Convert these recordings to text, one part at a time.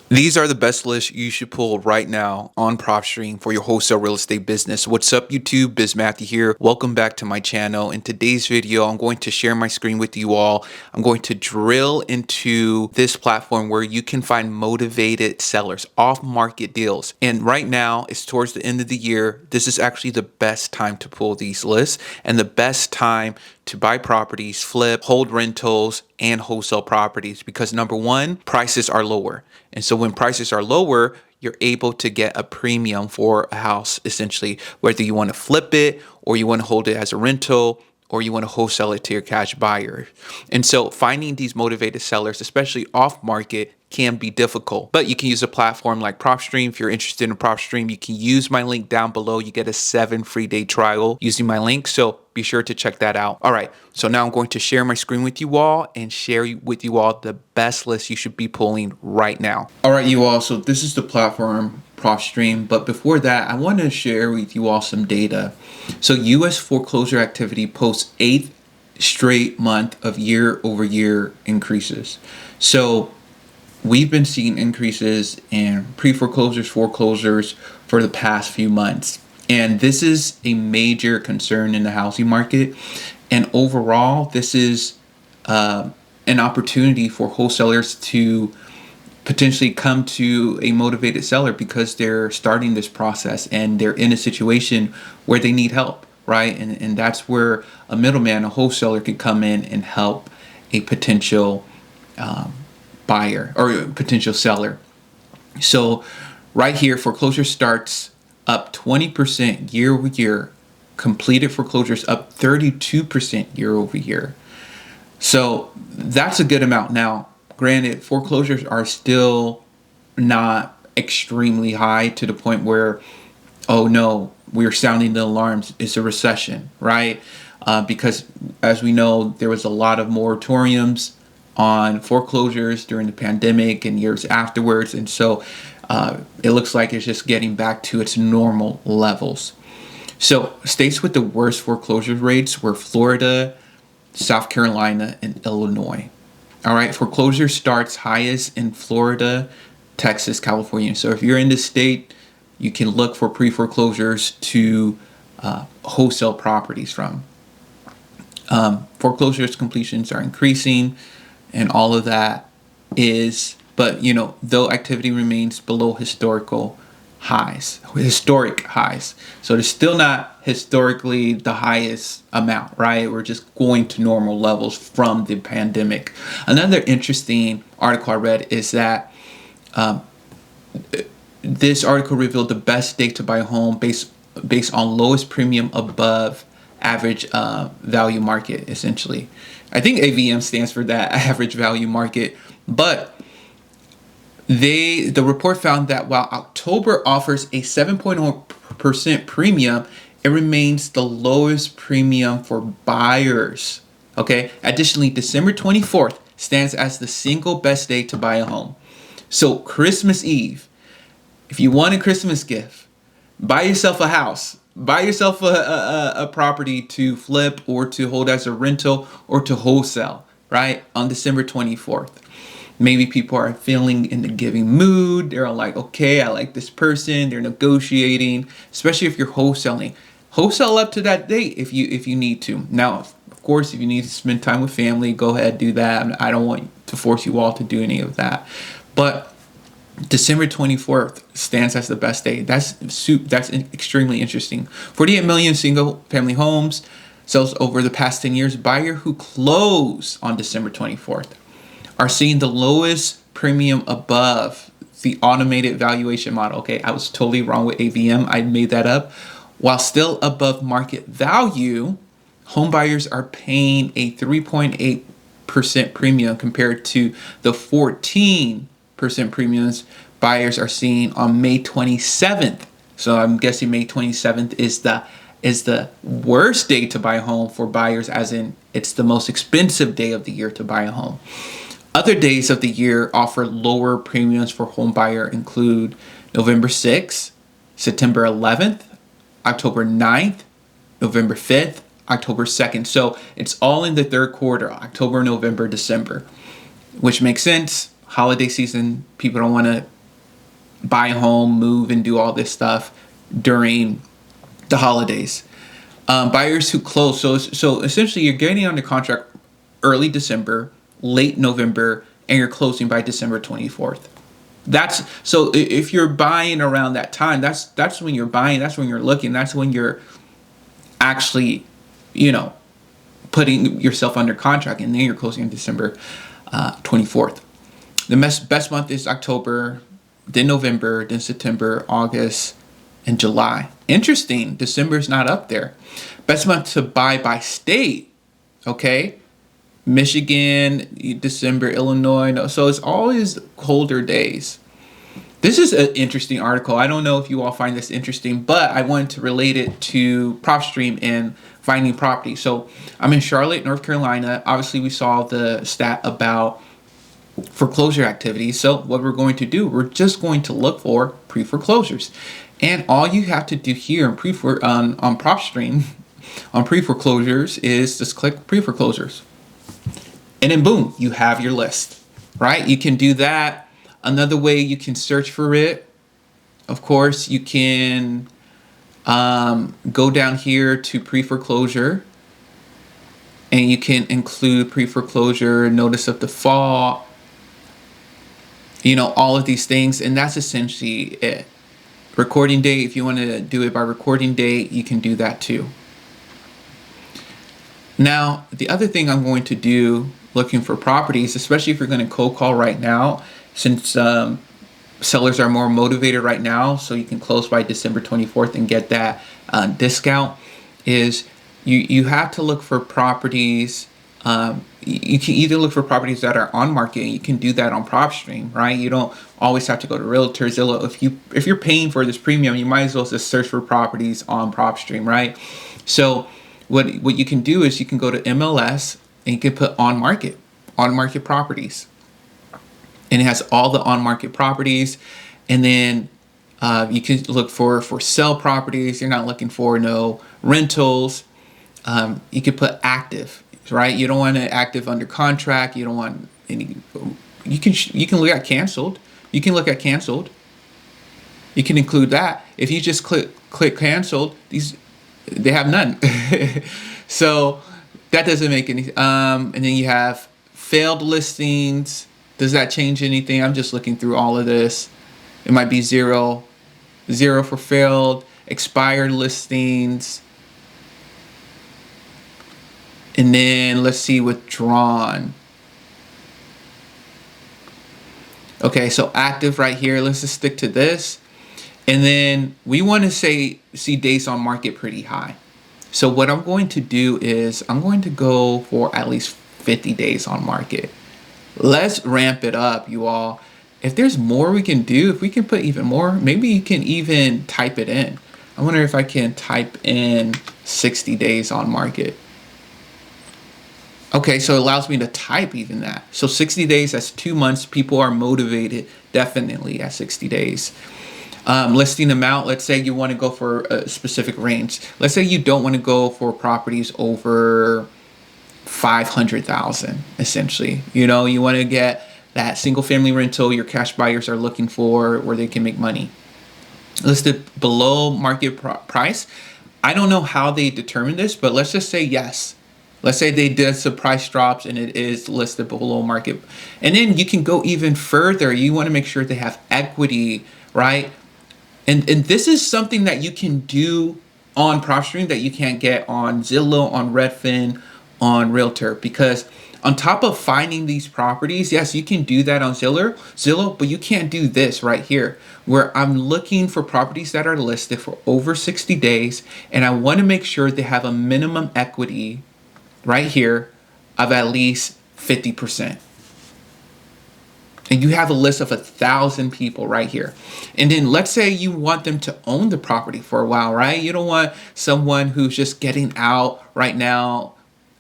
These are the best lists you should pull right now on Propstream for your wholesale real estate business. What's up, YouTube? Biz Matthew here. Welcome back to my channel. In today's video, I'm going to share my screen with you all. I'm going to drill into this platform where you can find motivated sellers, off-market deals. And right now, it's towards the end of the year. This is actually the best time to pull these lists and the best time to buy properties, flip, hold rentals, and wholesale properties because number one, prices are lower. And so when prices are lower, you're able to get a premium for a house, essentially, whether you want to flip it or you want to hold it as a rental or you want to wholesale it to your cash buyer. And so finding these motivated sellers, especially off market, can be difficult, but you can use a platform like Propstream. If you're interested in Propstream, you can use my link down below. You get a 7 free day trial using my link. So be sure to check that out. All right. So now I'm going to share my screen with you all and share with you all the best list you should be pulling right now. All right, you all. So this is the platform Propstream. But before that, I want to share with you all some data. So US foreclosure activity posts 8th straight month of year-over-year increases. So we've been seeing increases in pre-foreclosures, foreclosures for the past few months. And this is a major concern in the housing market. And overall, this is an opportunity for wholesalers to potentially come to a motivated seller because they're starting this process and they're in a situation where they need help, right? And that's where a middleman, a wholesaler, could come in and help a potential buyer or a potential seller. So right here, foreclosure starts up 20% year over year, completed foreclosures up 32% year over year. So that's a good amount. Now, granted, foreclosures are still not extremely high to the point where, oh no, we're sounding the alarms. It's a recession, right? Because as we know, there was a lot of moratoriums on foreclosures during the pandemic and years afterwards. And so it looks like it's just getting back to its normal levels. So states with the worst foreclosure rates were Florida, South Carolina, and Illinois. All right, foreclosure starts highest in Florida, Texas, California. So if you're in the state, you can look for pre-foreclosures to wholesale properties from. Foreclosures completions are increasing and all of that is, but though activity remains below historic highs. So it's still not historically the highest amount, right? We're just going to normal levels from the pandemic. Another interesting article I read is that this article revealed the best date to buy a home based on lowest premium above average value market, essentially. I think AVM stands for that, average value market, but the report found that while October offers a 7.0% premium, it remains the lowest premium for buyers. Okay. Additionally, December 24th stands as the single best day to buy a home. So Christmas Eve, if you want a Christmas gift, buy yourself a house, buy yourself a property to flip or to hold as a rental or to wholesale, right? On December 24th. Maybe people are feeling in the giving mood. They're all like, okay, I like this person. They're negotiating, especially if you're wholesaling. Wholesale up to that date if you need to. Now, of course, if you need to spend time with family, go ahead, do that. I don't want to force you all to do any of that. But December 24th stands as the best day. That's extremely interesting. 48 million single family homes sells over the past 10 years. Buyer who close on December 24th are seeing the lowest premium above the automated valuation model. Okay, I was totally wrong with AVM. I made that up. While still above market value, home buyers are paying a 3.8% premium compared to the 14% premiums buyers are seeing on May 27th. So I'm guessing May 27th is the worst day to buy a home for buyers, as in it's the most expensive day of the year to buy a home. Other days of the year offer lower premiums for home buyer include November 6th, September 11th, October 9th, November 5th, October 2nd. So it's all in the third quarter, October, November, December, which makes sense. Holiday season, people don't want to buy a home, move, and do all this stuff during the holidays. Buyers who close, so essentially you're getting under contract early December, late November, and you're closing by December 24th. That's so if you're buying around that time, that's when you're buying, that's when you're looking, that's when you're actually, you know, putting yourself under contract, and then you're closing on December 24th. The best month is October, then November, then September, August, and July. Interesting, December's not up there. Best month to buy by state, okay? Michigan, December, Illinois. No, so it's always colder days. This is an interesting article. I don't know if you all find this interesting, but I wanted to relate it to Propstream and finding property. So I'm in Charlotte, North Carolina. Obviously, we saw the stat about foreclosure activity. So what we're going to do, we're just going to look for pre-foreclosures. And all you have to do here on Propstream, on pre-foreclosures, is just click pre-foreclosures. And then boom, you have your list, right? You can do that. Another way you can search for it, of course, you can go down here to pre-foreclosure, and you can include pre-foreclosure, notice of default, you know, all of these things. And that's essentially it. Recording date, if you want to do it by recording date, you can do that too. Now, the other thing I'm going to do looking for properties, especially if you're going to cold call right now, since sellers are more motivated right now, so you can close by December 24th and get that discount, is you have to look for properties. You can either look for properties that are on market, and you can do that on Propstream, right? You don't always have to go to Realtor, Zillow. If you're paying for this premium, you might as well just search for properties on Propstream, right? So what you can do is you can go to MLS and you can put on market properties, and it has all the on market properties. And then you can look for sale properties. You're not looking for no rentals. You can put active, right? You don't want it active under contract. You don't want any. You can look at canceled. You can look at canceled. You can include that. If you just click canceled, they have none. So that doesn't make any. And then you have failed listings. Does that change anything? I'm just looking through all of this. It might be 0 for failed, expired listings. And then let's see, withdrawn. Okay, so active right here. Let's just stick to this. And then we want to see days on market pretty high. So what I'm going to do is I'm going to go for at least 50 days on market. Let's ramp it up, you all. If there's more we can do, if we can put even more, maybe you can even type it in. I wonder if I can type in 60 days on market. Okay, so it allows me to type even that. So 60 days, that's 2 months. People are motivated definitely at 60 days. Listing amount, let's say you want to go for a specific range. Let's say you don't want to go for properties over 500,000, essentially. You know, you want to get that single family rental your cash buyers are looking for, where they can make money. Listed below market price. I don't know how they determine this, but let's just say yes. Let's say they did some price drops and it is listed below market. And then you can go even further. You want to make sure they have equity, right? And this is something that you can do on Propstream that you can't get on Zillow, on Redfin, on Realtor. Because on top of finding these properties, yes, you can do that on Zillow, but you can't do this right here, where I'm looking for properties that are listed for over 60 days, and I want to make sure they have a minimum equity right here of at least 50%. And you have a list of 1,000 people right here. And then let's say you want them to own the property for a while, right? You don't want someone who's just getting out right now.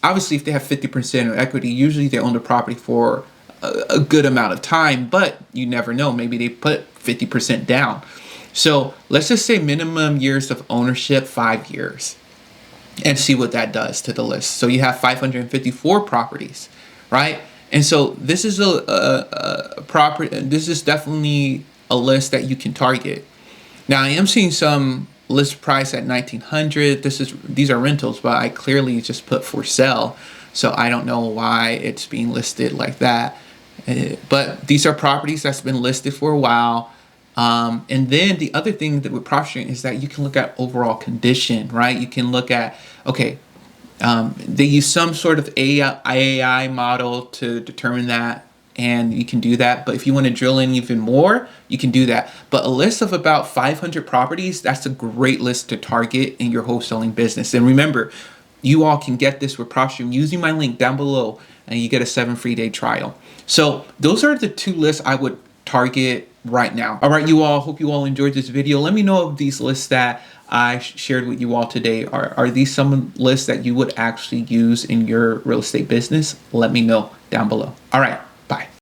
Obviously, if they have 50% of equity, usually they own the property for a good amount of time, but you never know. Maybe they put 50% down. So let's just say minimum years of ownership, 5 years, and see what that does to the list. So you have 554 properties, right? And so this is a property. This is definitely a list that you can target. Now I am seeing some list price at 1900. These are rentals, but I clearly just put for sale, so I don't know why it's being listed like that. But these are properties that's been listed for a while. And then the other thing that with Propstream is that you can look at overall condition, right? You can look at, okay, they use some sort of AI model to determine that, and you can do that. But if you want to drill in even more, you can do that. But a list of about 500 properties, that's a great list to target in your wholesaling business. And remember, you all can get this with Propstream using my link down below, and you get a 7 free day trial. So those are the 2 lists I would target right now. All right, you all, hope you all enjoyed this video. Let me know if these lists that I shared with you all today, are these some lists that you would actually use in your real estate business? Let me know down below. All right, bye.